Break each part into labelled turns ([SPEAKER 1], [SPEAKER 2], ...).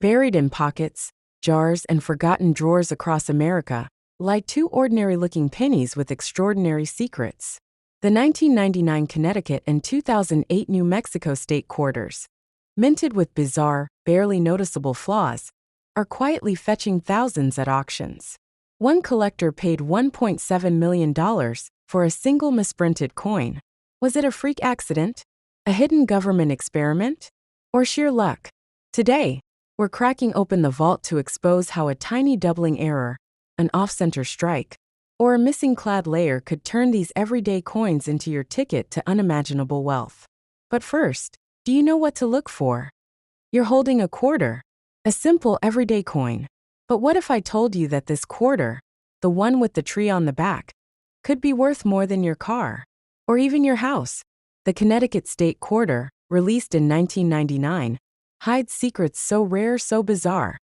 [SPEAKER 1] Buried in pockets, jars, and forgotten drawers across America lie two ordinary-looking pennies with extraordinary secrets. The 1999 Connecticut and 2008 New Mexico state quarters, minted with bizarre, barely noticeable flaws, are quietly fetching thousands at auctions. One collector paid $1.7 million for a single misprinted coin. Was it a freak accident? A hidden government experiment? Or sheer luck? Today, we're cracking open the vault to expose how a tiny doubling error, an off-center strike, or a missing clad layer could turn these everyday coins into your ticket to unimaginable wealth. But first, do you know what to look for? You're holding a quarter, a simple everyday coin. But what if I told you that this quarter, the one with the tree on the back, could be worth more than your car, or even your house? The Connecticut state quarter, released in 1999, hides secrets so rare, so bizarre,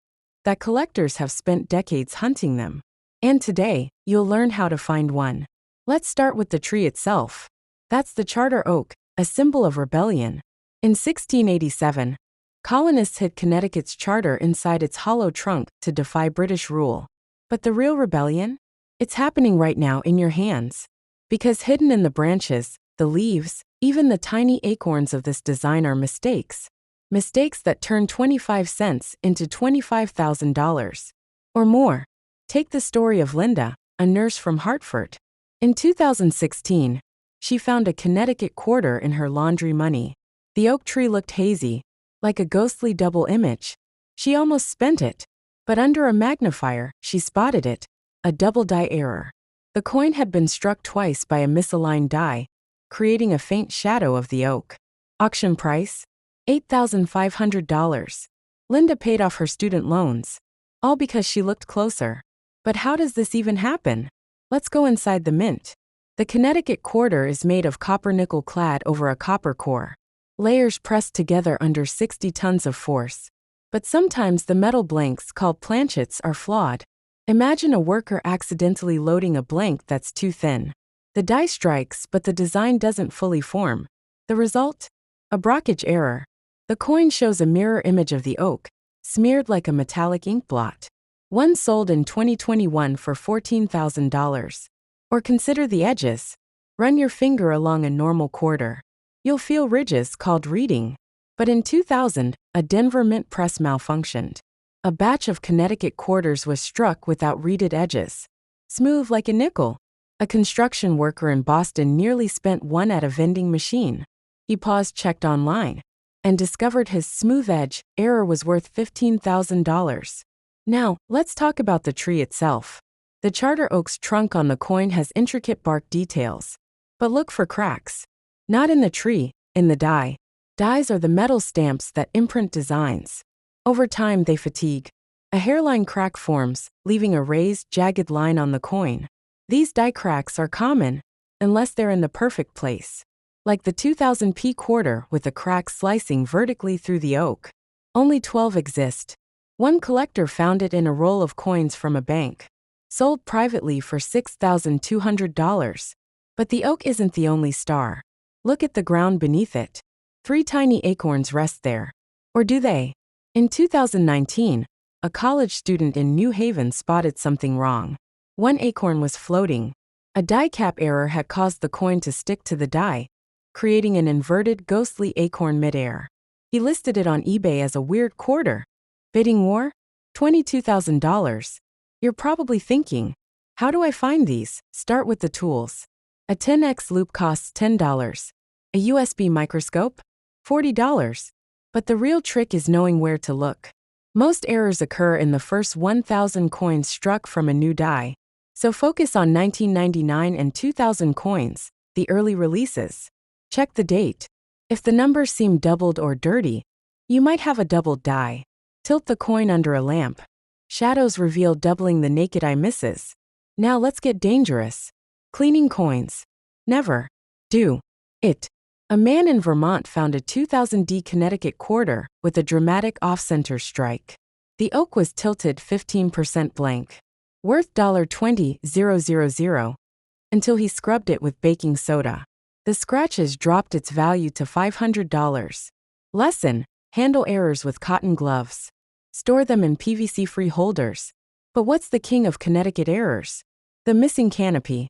[SPEAKER 1] that collectors have spent decades hunting them. And today, you'll learn how to find one. Let's start with the tree itself. That's the charter oak, a symbol of rebellion. In 1687, colonists hid Connecticut's charter inside its hollow trunk to defy British rule. But the real rebellion? It's happening right now in your hands. Because hidden in the branches, the leaves, even the tiny acorns of this design are mistakes. Mistakes that turn 25 cents into $25,000. Or more. Take the story of Linda, a nurse from Hartford. In 2016, she found a Connecticut quarter in her laundry money. The oak tree looked hazy, like a ghostly double image. She almost spent it. But under a magnifier, she spotted it, a double die error. The coin had been struck twice by a misaligned die, creating a faint shadow of the oak. Auction price? $8,500. Linda paid off her student loans, all because she looked closer. But how does this even happen? Let's go inside the mint. The Connecticut quarter is made of copper nickel clad over a copper core. Layers pressed together under 60 tons of force. But sometimes the metal blanks, called planchets, are flawed. Imagine a worker accidentally loading a blank that's too thin. The die strikes, but the design doesn't fully form. The result? A blockage error. The coin shows a mirror image of the oak, smeared like a metallic ink blot. One sold in 2021 for $14,000. Or consider the edges. Run your finger along a normal quarter. You'll feel ridges called reeding. But in 2000, a Denver mint press malfunctioned. A batch of Connecticut quarters was struck without reeded edges. Smooth like a nickel. A construction worker in Boston nearly spent one at a vending machine. He paused, checked online, and discovered his smooth edge error was worth $15,000. Now, let's talk about the tree itself. The charter oak's trunk on the coin has intricate bark details. But look for cracks. Not in the tree, in the die. Dies are the metal stamps that imprint designs. Over time, they fatigue. A hairline crack forms, leaving a raised, jagged line on the coin. These die cracks are common, unless they're in the perfect place. Like the 2000p quarter with a crack slicing vertically through the oak. Only 12 exist. One collector found it in a roll of coins from a bank. Sold privately for $6,200. But the oak isn't the only star. Look at the ground beneath it. 3 tiny acorns rest there. Or do they? In 2019, a college student in New Haven spotted something wrong. One acorn was floating. A die cap error had caused the coin to stick to the die, creating an inverted, ghostly acorn midair. He listed it on eBay as a weird quarter. Bidding war? $22,000. You're probably thinking, how do I find these? Start with the tools. A 10x loop costs $10. A USB microscope? $40. But the real trick is knowing where to look. Most errors occur in the first 1,000 coins struck from a new die. So focus on 1999 and 2000 coins, the early releases. Check the date. If the numbers seem doubled or dirty, you might have a doubled die. Tilt the coin under a lamp. Shadows reveal doubling, the naked eye misses. Now let's get dangerous. Cleaning coins. Never. Do it. A man in Vermont found a 2000D Connecticut quarter with a dramatic off-center strike. The oak was tilted 15% blank. Worth $20,000, until he scrubbed it with baking soda. The scratches dropped its value to $500. Lesson: handle errors with cotton gloves. Store them in PVC-free holders. But what's the king of Connecticut errors? The missing canopy.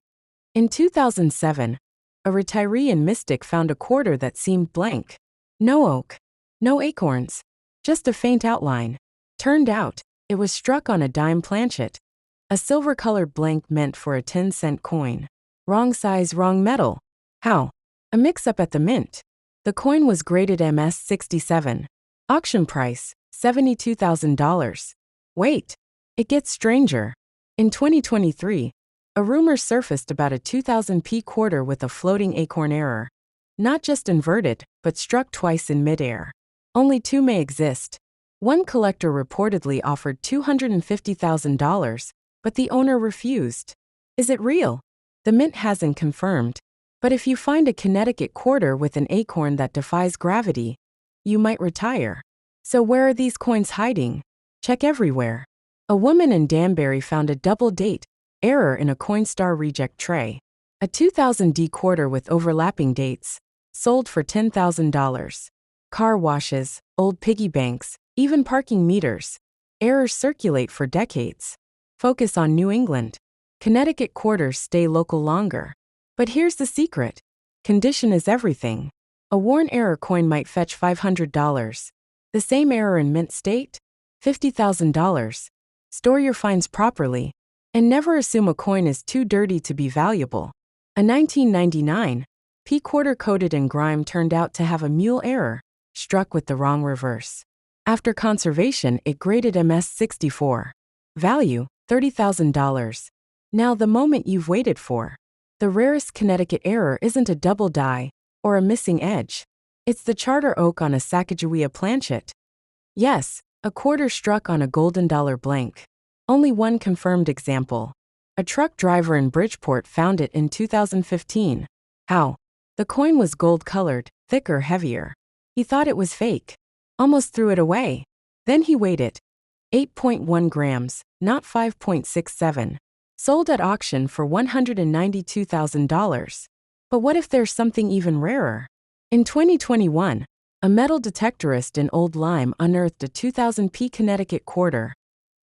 [SPEAKER 1] In 2007, a retiree in Mystic found a quarter that seemed blank. No oak. No acorns. Just a faint outline. Turned out, it was struck on a dime planchet. A silver-colored blank meant for a 10-cent coin. Wrong size, wrong metal. How? A mix-up at the mint. The coin was graded MS-67. Auction price, $72,000. Wait. It gets stranger. In 2023, a rumor surfaced about a 2000p quarter with a floating acorn error. Not just inverted, but struck twice in midair. Only two may exist. One collector reportedly offered $250,000, but the owner refused. Is it real? The mint hasn't confirmed. But if you find a Connecticut quarter with an acorn that defies gravity, you might retire. So where are these coins hiding? Check everywhere. A woman in Danbury found a double date error in a Coinstar reject tray. A 2000D quarter with overlapping dates, sold for $10,000. Car washes, old piggy banks, even parking meters. Errors circulate for decades. Focus on New England. Connecticut quarters stay local longer. But here's the secret. Condition is everything. A worn error coin might fetch $500. The same error in mint state? $50,000. Store your finds properly. And never assume a coin is too dirty to be valuable. A 1999 P quarter coated in grime turned out to have a mule error, struck with the wrong reverse. After conservation, it graded MS-64. Value, $30,000. Now the moment you've waited for. The rarest Connecticut error isn't a double die or a missing edge. It's the charter oak on a Sacagawea planchet. Yes, a quarter struck on a golden dollar blank. Only one confirmed example. A truck driver in Bridgeport found it in 2015. How? The coin was gold-colored, thicker, heavier. He thought it was fake. Almost threw it away. Then he weighed it. 8.1 grams, not 5.67. Sold at auction for $192,000. But what if there's something even rarer? In 2021, a metal detectorist in Old Lyme unearthed a 2000p Connecticut quarter,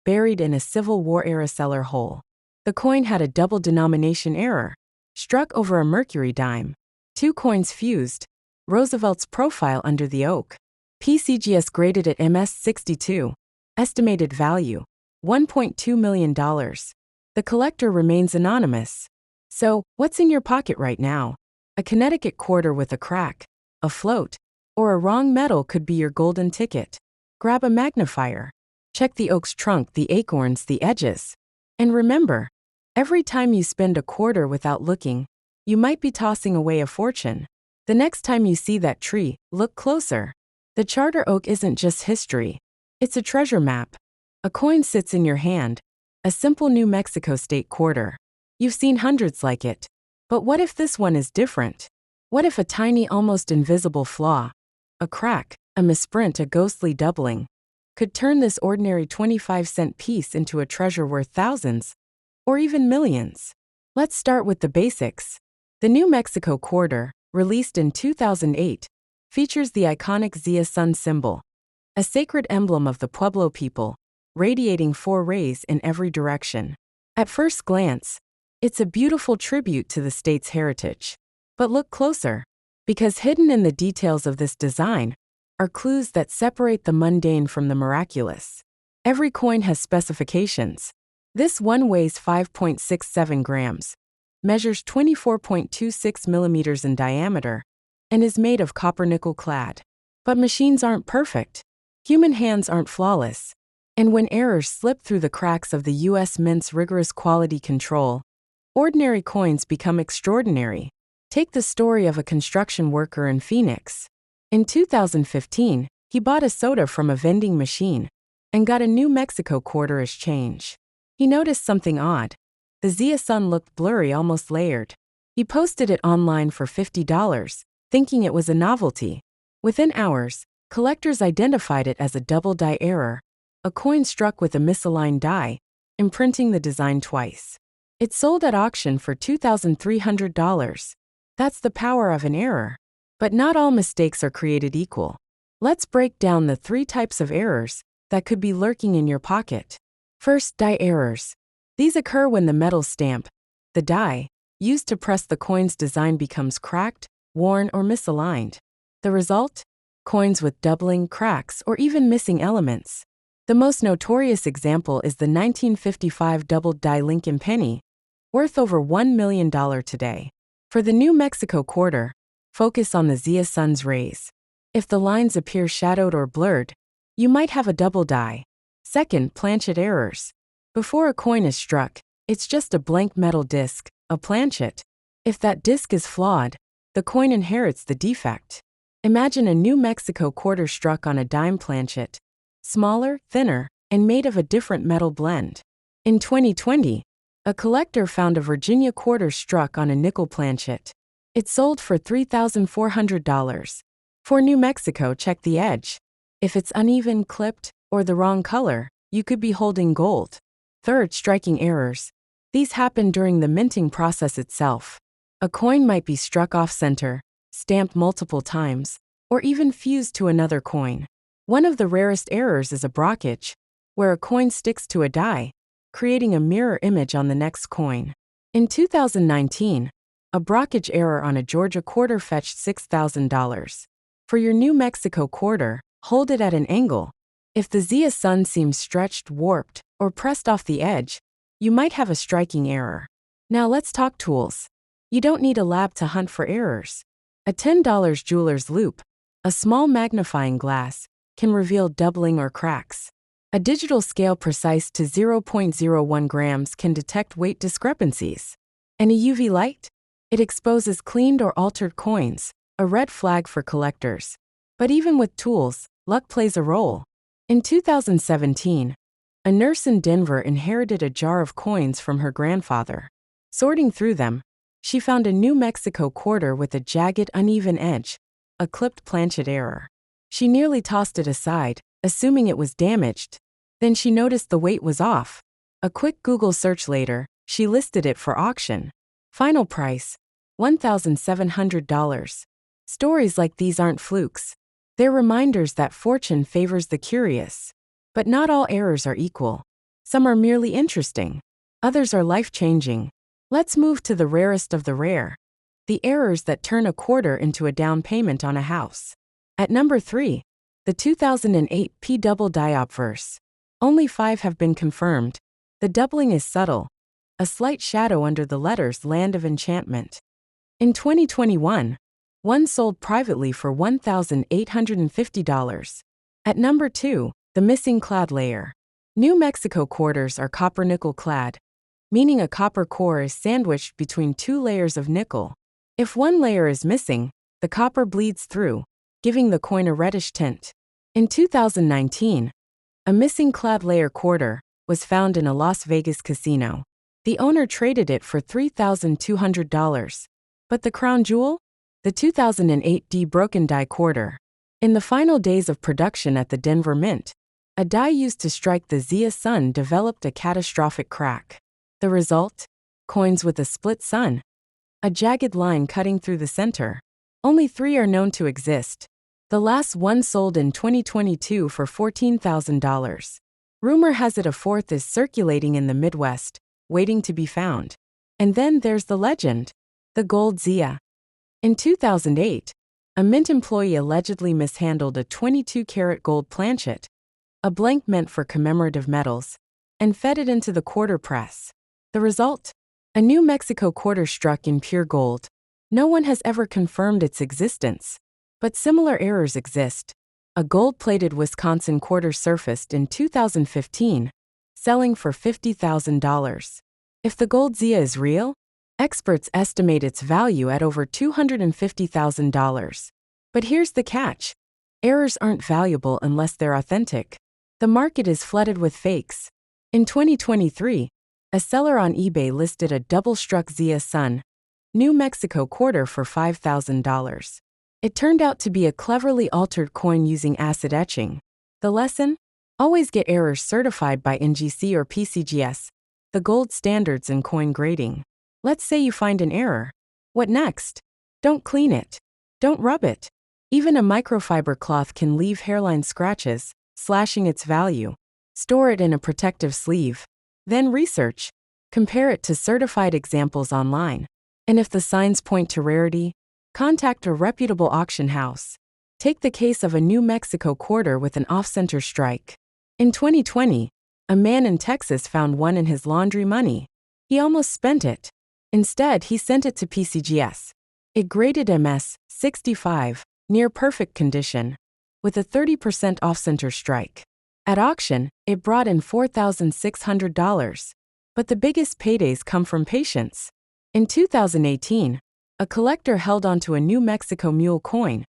[SPEAKER 1] buried in a Civil War-era cellar hole. The coin had a double denomination error, struck over a mercury dime. Two coins fused. Roosevelt's profile under the oak. PCGS graded at MS-62. Estimated value, $1.2 million. The collector remains anonymous. So, what's in your pocket right now? A Connecticut quarter with a crack, a float, or a wrong metal could be your golden ticket. Grab a magnifier. Check the oak's trunk, the acorns, the edges. And remember, every time you spend a quarter without looking, you might be tossing away a fortune. The next time you see that tree, look closer. The charter oak isn't just history. It's a treasure map. A coin sits in your hand. A simple New Mexico state quarter. You've seen hundreds like it. But what if this one is different? What if a tiny, almost invisible flaw, a crack, a misprint, a ghostly doubling, could turn this ordinary 25-cent piece into a treasure worth thousands, or even millions? Let's start with the basics. The New Mexico quarter, released in 2008, features the iconic Zia sun symbol, a sacred emblem of the Pueblo people, radiating four rays in every direction. At first glance, it's a beautiful tribute to the state's heritage. But look closer, because hidden in the details of this design are clues that separate the mundane from the miraculous. Every coin has specifications. This one weighs 5.67 grams, measures 24.26 millimeters in diameter, and is made of copper nickel clad. But machines aren't perfect. Human hands aren't flawless. And when errors slip through the cracks of the U.S. Mint's rigorous quality control, ordinary coins become extraordinary. Take the story of a construction worker in Phoenix. In 2015, he bought a soda from a vending machine and got a New Mexico quarter as change. He noticed something odd. The Zia sun looked blurry, almost layered. He posted it online for $50, thinking it was a novelty. Within hours, collectors identified it as a double die error, a coin struck with a misaligned die, imprinting the design twice. It sold at auction for $2,300. That's the power of an error. But not all mistakes are created equal. Let's break down the three types of errors that could be lurking in your pocket. First, die errors. These occur when the metal stamp, the die, used to press the coin's design becomes cracked, worn, or misaligned. The result? Coins with doubling, cracks, or even missing elements. The most notorious example is the 1955 doubled die Lincoln penny, worth over $1 million today. For the New Mexico quarter, focus on the Zia sun's rays. If the lines appear shadowed or blurred, you might have a double die. Second, planchet errors. Before a coin is struck, it's just a blank metal disc, a planchet. If that disc is flawed, the coin inherits the defect. Imagine a New Mexico quarter struck on a dime planchet, smaller, thinner, and made of a different metal blend. In 2020, a collector found a Virginia quarter struck on a nickel planchet. It sold for $3,400. For New Mexico, check the edge. If it's uneven, clipped, or the wrong color, you could be holding gold. Third, striking errors. These happen during the minting process itself. A coin might be struck off-center, stamped multiple times, or even fused to another coin. One of the rarest errors is a brockage, where a coin sticks to a die, creating a mirror image on the next coin. In 2019, a brockage error on a Georgia quarter fetched $6,000. For your New Mexico quarter, hold it at an angle. If the Zia sun seems stretched, warped, or pressed off the edge, you might have a striking error. Now let's talk tools. You don't need a lab to hunt for errors. A $10 jeweler's loupe, a small magnifying glass, can reveal doubling or cracks. A digital scale precise to 0.01 grams can detect weight discrepancies. And a UV light? It exposes cleaned or altered coins, a red flag for collectors. But even with tools, luck plays a role. In 2017, a nurse in Denver inherited a jar of coins from her grandfather. Sorting through them, she found a New Mexico quarter with a jagged, uneven edge, a clipped planchet error. She nearly tossed it aside, assuming it was damaged. Then she noticed the weight was off. A quick Google search later, she listed it for auction. Final price, $1,700. Stories like these aren't flukes. They're reminders that fortune favors the curious. But not all errors are equal. Some are merely interesting. Others are life-changing. Let's move to the rarest of the rare. The errors that turn a quarter into a down payment on a house. At number 3, the 2008 P double die obverse. Only 5 have been confirmed. The doubling is subtle, a slight shadow under the letters Land of Enchantment. In 2021, one sold privately for $1,850. At number 2, the missing clad layer. New Mexico quarters are copper-nickel clad, meaning a copper core is sandwiched between 2 layers of nickel. If one layer is missing, the copper bleeds through, giving the coin a reddish tint. In 2019, a missing clad layer quarter was found in a Las Vegas casino. The owner traded it for $3,200. But the crown jewel? The 2008 D broken die quarter. In the final days of production at the Denver Mint, a die used to strike the Zia sun developed a catastrophic crack. The result? Coins with a split sun, a jagged line cutting through the center. Only 3 are known to exist. The last one sold in 2022 for $14,000. Rumor has it a 4th is circulating in the Midwest, waiting to be found. And then there's the legend, the gold Zia. In 2008, a mint employee allegedly mishandled a 22-karat gold planchet, a blank meant for commemorative medals, and fed it into the quarter press. The result? A New Mexico quarter struck in pure gold. No one has ever confirmed its existence. But similar errors exist. A gold-plated Wisconsin quarter surfaced in 2015, selling for $50,000. If the gold Zia is real, experts estimate its value at over $250,000. But here's the catch. Errors aren't valuable unless they're authentic. The market is flooded with fakes. In 2023, a seller on eBay listed a double-struck Zia sun, New Mexico quarter for $5,000. It turned out to be a cleverly altered coin using acid etching. The lesson? Always get errors certified by NGC or PCGS, the gold standards in coin grading. Let's say you find an error. What next? Don't clean it. Don't rub it. Even a microfiber cloth can leave hairline scratches, slashing its value. Store it in a protective sleeve. Then research. Compare it to certified examples online. And if the signs point to rarity, contact a reputable auction house. Take the case of a New Mexico quarter with an off-center strike. In 2020, a man in Texas found one in his laundry money. He almost spent it. Instead, he sent it to PCGS. It graded MS 65, near perfect condition, with a 30% off-center strike. At auction, it brought in $4,600. But the biggest paydays come from patience. In 2018, a collector held onto a New Mexico mule coin,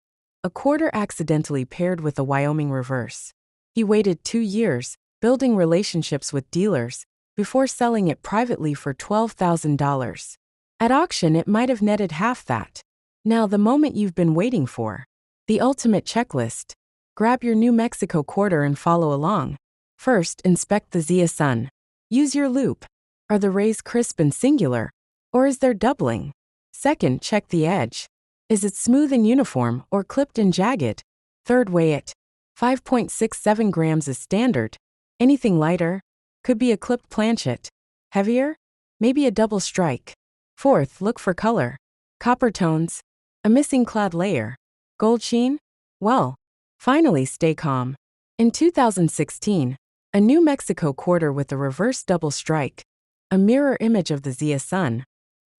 [SPEAKER 1] a quarter accidentally paired with a Wyoming reverse. He waited 2 years, building relationships with dealers, before selling it privately for $12,000. At auction, it might have netted half that. Now, the moment you've been waiting for. The ultimate checklist. Grab your New Mexico quarter and follow along. First, inspect the Zia Sun. Use your loupe. Are the rays crisp and singular? Or is there doubling? Second, check the edge. Is it smooth and uniform or clipped and jagged? Third, weigh it. 5.67 grams is standard. Anything lighter? Could be a clipped planchet. Heavier? Maybe a double strike. Fourth, look for color. Copper tones? A missing clad layer? Gold sheen? Well, finally, stay calm. In 2016, a New Mexico quarter with a reverse double strike, a mirror image of the Zia Sun,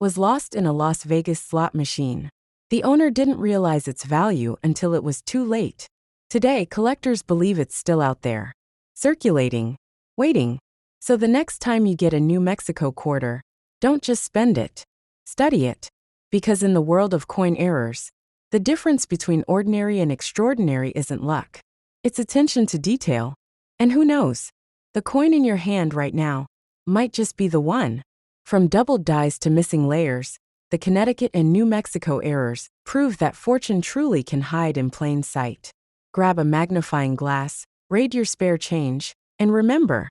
[SPEAKER 1] was lost in a Las Vegas slot machine. The owner didn't realize its value until it was too late. Today, collectors believe it's still out there, circulating, waiting. So the next time you get a New Mexico quarter, don't just spend it. Study it. Because in the world of coin errors, the difference between ordinary and extraordinary isn't luck. It's attention to detail. And who knows? The coin in your hand right now might just be the one. From doubled dies to missing layers, the Connecticut and New Mexico errors prove that fortune truly can hide in plain sight. Grab a magnifying glass, raid your spare change, and remember,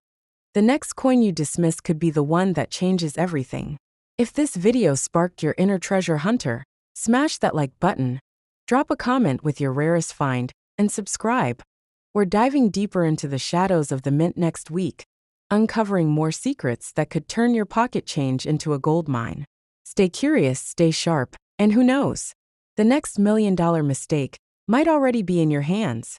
[SPEAKER 1] the next coin you dismiss could be the one that changes everything. If this video sparked your inner treasure hunter, smash that like button, drop a comment with your rarest find, and subscribe. We're diving deeper into the shadows of the mint next week, uncovering more secrets that could turn your pocket change into a gold mine. Stay curious, stay sharp, and who knows? The next $1 million mistake might already be in your hands.